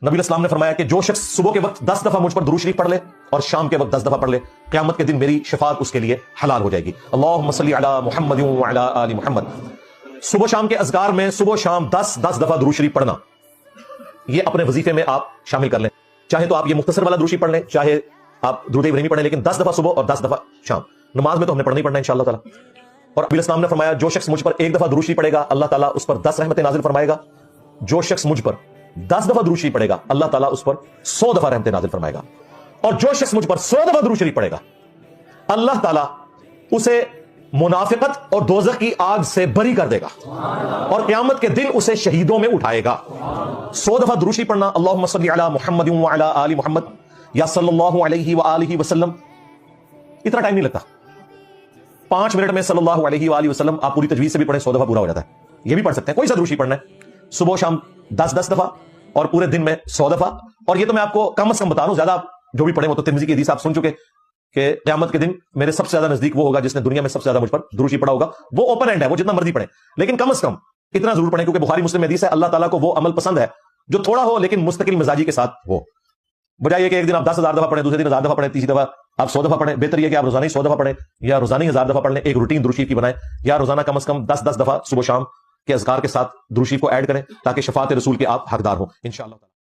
नबी इस्लाम ने फरमाया कि जो शख्स सुबह के वक्त 10 दफा मुझ पर दुरूद शरीफ पढ़ ले और शाम के वक्त 10 दफा पढ़ ले, क़यामत के दिन मेरी शफाअत उसके लिए हलाल हो जाएगी। अल्लाहुम्मा सल्ली अला मुहम्मद व अला आलि मुहम्मद। सुबह शाम के अज़कार में सुबह शाम 10 दफा दुरूद शरीफ पढ़ना, ये अपने वजीफे में आप शामिल कर लें। चाहे तो आप ये मुख्तसर वाला दुरूद शरीफ पढ़ लें, चाहे आप दुरूद इब्राहिमी पढ़ें, लेकिन 10 दफा सुबह और 10 दफा शाम। नमाज में तो हमने पढ़ना ही पढ़ना है इंशाअल्लाह ताला। और नबी इस्लाम ने फरमाया जो शख्स मुझ पर 1 दफा दुरूद शरीफ पढ़ेगा अल्लाह ताला उस पर 10 रहमतें नाजिल फरमाएगा। जो शख्स मुझ पर 10 दफा दुरूद शरीफ पढ़ेगा अल्लाह ताला उस पर 100 दफा रहमतें नाजिल फरमाएगा। और जो शख्स मुझ पर 100 दफा दुरूद शरीफ पढ़ेगा अल्लाह ताला उसे मुनाफिकत और दोज़ख की आग से बरी कर देगा और क़यामत के दिन उसे शहीदों में उठाएगा। 100 दफा दुरूद शरीफ पढ़ना, अल्लाहुम्मा सल्ली अला मुहम्मद व अला आलि मुहम्मद या सल्लल्लाहु अलैहि व आलिहि वसल्लम। इतना टाइम नहीं लगता, 5 मिनट में सल्लल्लाहु अलैहि व आलिहि वसल्लम आप पूरी तजवीज से भी पढ़ें 100 दफा पूरा हो जाता है। ये भी पढ़ सकते हैं, कोई सा दुरूद शरीफ पढ़ना है, सुबह शाम 10 दफा और पूरे दिन में 100 दफा। और ये तो मैं आपको कम से कम बता रहा हूं, ज्यादा आप जो भी पढ़े वो तो तिरमिज़ी की हदीस आप सुन चुके कि क़यामत के दिन मेरे सबसे ज्यादा नजदीक वो होगा जिसने दुनिया में सबसे ज्यादा मुझ पर दुरूद शरीफ पढ़ा होगा। वो ओपन एंड है, वो जितना मर्जी पढ़े, लेकिन कम से कम इतना जरूर पढ़े, क्योंकि बुखारी मुस्लिम में हदीस है अल्लाह ताला को वो अमल पसंद है जो थोड़ा हो लेकिन मुस्तकिल मिजाजी के साथ हो। बजाय कि एक दिन आप 10,000 दफा पढ़े, दूसरे दिन 1000 दफा पढ़े, तीसरी दफा आप 100 दफा पढ़े। बेहतर यह कि आप रोजाना ही 100 दफा पढ़े या रोजाना ही 1000 दफा पढ़ लें। एक रूटीन दुरूद शरीफ की बनाएं, या रोजाना कम से कम 10 दफा सुबह शाम के अज़कार के साथ दुरूद शरीफ को ऐड करें ताकि शफाअत रसूल के आप हकदार हो इंशाअल्लाह।